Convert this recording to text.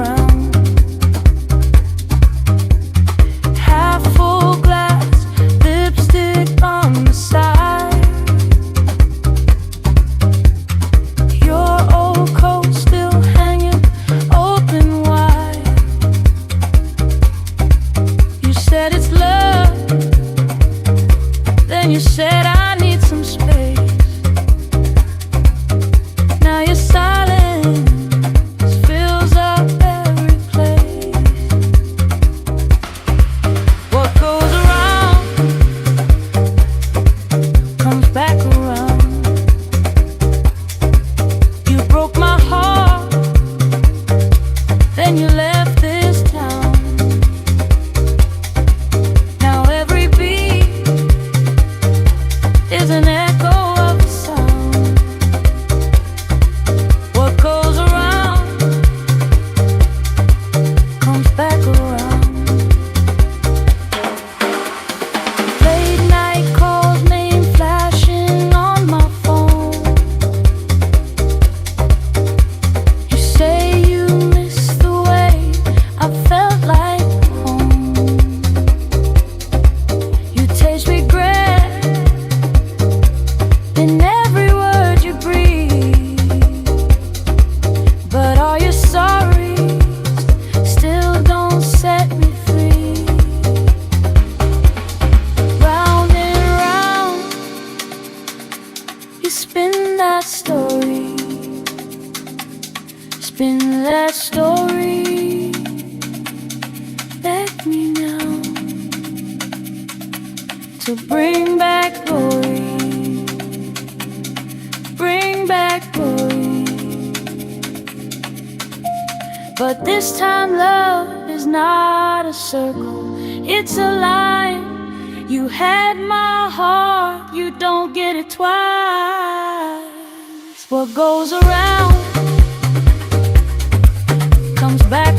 around. Half full glass, lipstick on the side. Your old coat still hanging open wide. You said it's love, then you said I need some space. Now your silence fills up every place. What goes around comes back around. You broke my heart, then you left this town. Now every beat is an echo of the sound. What goes around comes back around. Late night calls, name flashing on my phone. You say you miss the way I felt like home. You taste regret in every word you breathe, but all your sorries still don't set me free. Round and round, you spin that story, spin that story. Beg me now to bring back glory. Bring back glory. But this time love is not a circle, it's a line. You had my heart, you don't get it twice. What goes around comes back